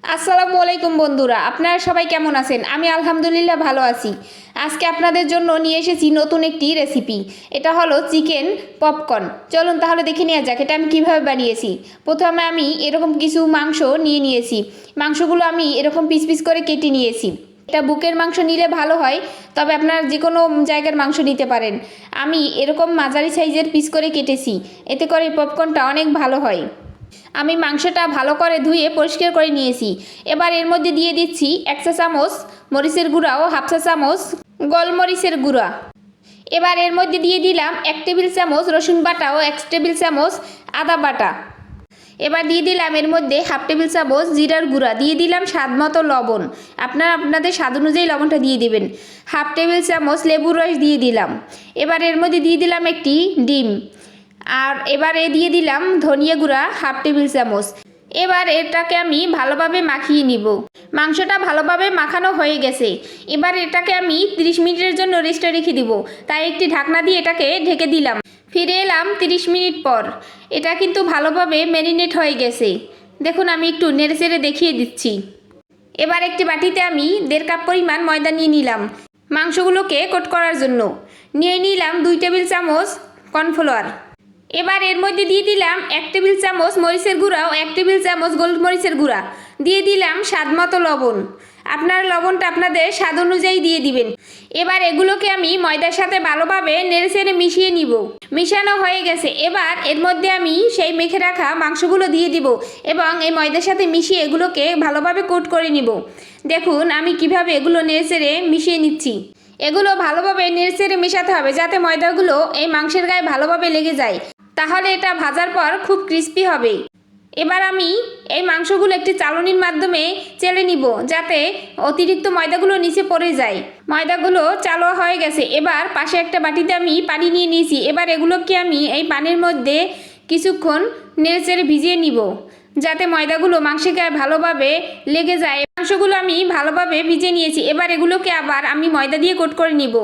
আসসালামু আলাইকুম বন্ধুরা, আপনারা সবাই কেমন আছেন? আমি আলহামদুলিল্লাহ ভালো আছি। আজকে আপনাদের জন্য নিয়ে এসেছি নতুন একটি রেসিপি। এটা হলো চিকেন পপকর্ন। চলুন তাহলে দেখে নেওয়া যাক এটা আমি কীভাবে বানিয়েছি। প্রথমে আমি এরকম কিছু মাংস নিয়ে নিয়েছি। মাংসগুলো আমি এরকম পিস পিস করে কেটে নিয়েছি। এটা বুকের মাংস নিলে ভালো হয়, তবে আপনারা যে কোনো জায়গার মাংস নিতে পারেন। আমি এরকম মাঝারি সাইজের পিস করে কেটেছি, এতে করে পপকর্নটা অনেক ভালো হয়। আমি মাংসটা ভালো করে ধুয়ে পরিষ্কার করে নিয়েছি। এবার এর মধ্যে দিয়ে দিচ্ছি 1 চা চামচ মরিচের গুঁড়া ও 1/2 চা চামচ গোলমরিচের গুঁড়া। এবার এর মধ্যে দিয়ে দিলাম 1 টেবিল চামচ রসুন বাটা ও 1 টেবিল চামচ আদা বাটা। এবার দিয়ে দিলাম এর মধ্যে 1/2 টেবিল চামচ জিরার গুঁড়া, দিয়ে দিলাম স্বাদ মতো লবণ। আপনারা আপনাদের স্বাদ অনুযায়ী লবণটা দিয়ে দিবেন। 1/2 টেবিল চামচ লেবুর রস দিয়ে দিলাম। এবার এর মধ্যে দিয়ে দিলাম একটি ডিম। আর এবারে দিয়ে দিলাম ধনিয়া গুঁড়া 1/2 টেবিল চামচ। এবার এটাকে আমি ভালোভাবে মাখিয়ে নিব। মাংসটা ভালোভাবে মাখানো হয়ে গেছে। এবার এটাকে আমি 30 মিনিটের জন্য রেস্টে রেখে দিব। তাই একটি ঢাকনা দিয়ে এটাকে ঢেকে দিলাম। ফিরে এলাম 30 মিনিট পর। এটা কিন্তু ভালোভাবে ম্যারিনেট হয়ে গেছে। দেখুন আমি একটু নেড়েচেড়ে দেখিয়ে দিচ্ছি। এবার একটি বাটিতে আমি 1.5 কাপ পরিমাণ ময়দা নিয়ে নিলাম মাংসগুলোকে কোট করার জন্য। নিয়ে নিলাম 2 টেবিল চামচ কর্নফ্লাওয়ার। এবার এর মধ্যে দিয়ে দিলাম 1 টেবিল চামচ মরিচের গুঁড়া ও 1 টেবিল চামচ গোলমরিচের গুঁড়া। দিয়ে দিলাম স্বাদ মতো লবণ। আপনারা লবণটা আপনাদের স্বাদ অনুযায়ী দিয়ে দিবেন। এবার এগুলোকে আমি ময়দার সাথে ভালোভাবে নেড়েচেড়ে মিশিয়ে নিব। মিশানো হয়ে গেছে। এবার এর মধ্যে আমি সেই মেখে রাখা মাংসগুলো দিয়ে দিব এবং এই ময়দার সাথে মিশিয়ে এগুলোকে ভালোভাবে কোট করে নিব। দেখুন আমি কিভাবে এগুলো নেড়েচেড়ে মিশিয়ে নিচ্ছি। এগুলো ভালোভাবে নেড়েচেড়ে মেশাতে হবে যাতে ময়দাগুলো এই মাংসের গায়ে ভালোভাবে লেগে যায়, তাহলে এটা ভাজার পর খুব ক্রিস্পি হবে। এবার আমি এই মাংসগুলো একটি চালনির মাধ্যমে চেলে নিব যাতে অতিরিক্ত ময়দাগুলো নিচে পড়ে যায়। ময়দাগুলো চালো হয়ে গেছে। এবার পাশে একটা বাটিতে আমি পানি নিয়ে নিয়েছি। এবার এগুলোকে আমি এই পানির মধ্যে কিছুক্ষণ নেড়েচেড়ে ভিজিয়ে নিব যাতে ময়দাগুলো মাংসের গায়ে ভালোভাবে লেগে যায়। মাংসগুলো আমি ভালোভাবে ভিজে নিয়েছি। এবার এগুলোকে আবার আমি ময়দা দিয়ে কোট করে নিব।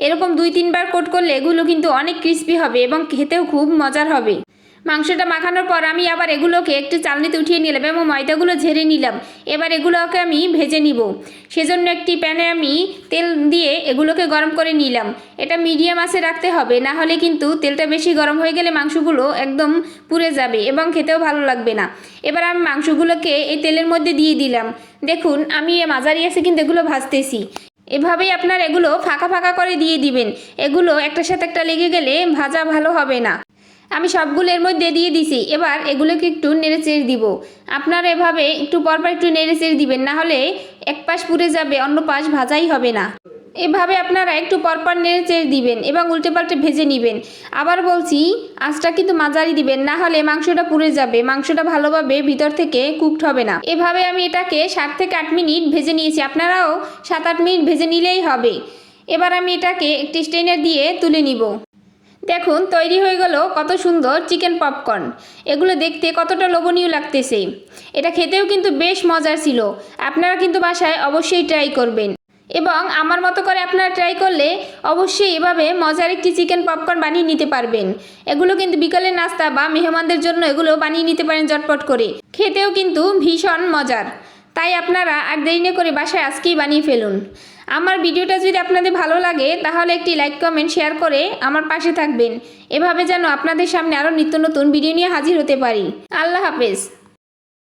এরকম 2-3 বার কোট করলে এগুলো কিন্তু অনেক ক্রিস্পি হবে এবং খেতেও খুব মজার হবে। মাংসটা মাখানোর পর আমি আবার এগুলোকে একটু চালনিতে উঠিয়ে নিলাম এবং ময়দাগুলো ঝেড়ে নিলাম। এবার এগুলোকে আমি ভেজে নিব। সেজন্য একটি প্যানে আমি তেল দিয়ে এগুলোকে গরম করে নিলাম। এটা মিডিয়াম আঁচে রাখতে হবে, না হলে কিন্তু তেলটা বেশি গরম হয়ে গেলে মাংসগুলো একদম পুড়ে যাবে এবং খেতেও ভালো লাগবে না। এবার আমি মাংসগুলোকে এই তেলের মধ্যে দিয়ে দিলাম। দেখুন আমি মাঝারি আছে কিন্তু এগুলো ভাজতেছি। এভাবেই আপনার এগুলো ফাঁকা ফাঁকা করে দিয়ে দিবেন। এগুলো একটার সাথে একটা লেগে গেলে ভাজা ভালো হবে না। আমি সবগুলো এর মধ্যে দিয়ে দিছি। এবার এগুলোকে একটু নেড়েচেড়ে দিব। আপনারা এভাবে একটু পরপর একটু নেড়েচেড়ে দিবেন, না হলে এক পাশ পুড়ে যাবে, অন্য পাশ ভাজাই হবে না। এভাবে আপনারা একটু পরপর নেড়েচেড়ে দিবেন এবং উল্টে পাল্টে ভেজে নেবেন। আবার বলছি আঁচটা কিন্তু মাঝারি দিবেন, না হলে মাংসটা পুড়ে যাবে, মাংসটা ভালোভাবে ভিতর থেকে কুকড হবে না। এভাবে আমি এটাকে 7 থেকে 8 মিনিট ভেজে নিয়েছি। আপনারাও 7-8 মিনিট ভেজে নিলেই হবে। এবার আমি এটাকে একটি স্ট্রেনার দিয়ে তুলে নিব। দেখুন তৈরি হয়ে গেল কত সুন্দর চিকেন পপকর্ন। এগুলো দেখতে কতটা লোভনীয় লাগতেছে। এটা খেতেও কিন্তু বেশ মজার ছিল। আপনারা কিন্তু বাসায় অবশ্যই ট্রাই করবেন এবং আমার মতো করে আপনারা ট্রাই করলে অবশ্যই এভাবে মজার একটি চিকেন পপকর্ন বানিয়ে নিতে পারবেন। এগুলো কিন্তু বিকালের নাস্তা বা মেহমানদের জন্য এগুলো বানিয়ে নিতে পারেন ঝটপট করে। খেতেও কিন্তু ভীষণ মজার। তাই আপনারা আর দেরি না করে বাসায় আজকেই বানিয়ে ফেলুন। আমার ভিডিওটা যদি আপনাদের ভালো লাগে তাহলে একটি লাইক কমেন্ট শেয়ার করে আমার পাশে থাকবেন। এভাবে যেন আপনাদের সামনে আরও নিত্য নতুন ভিডিও নিয়ে হাজির হতে পারি। আল্লাহ হাফেজ।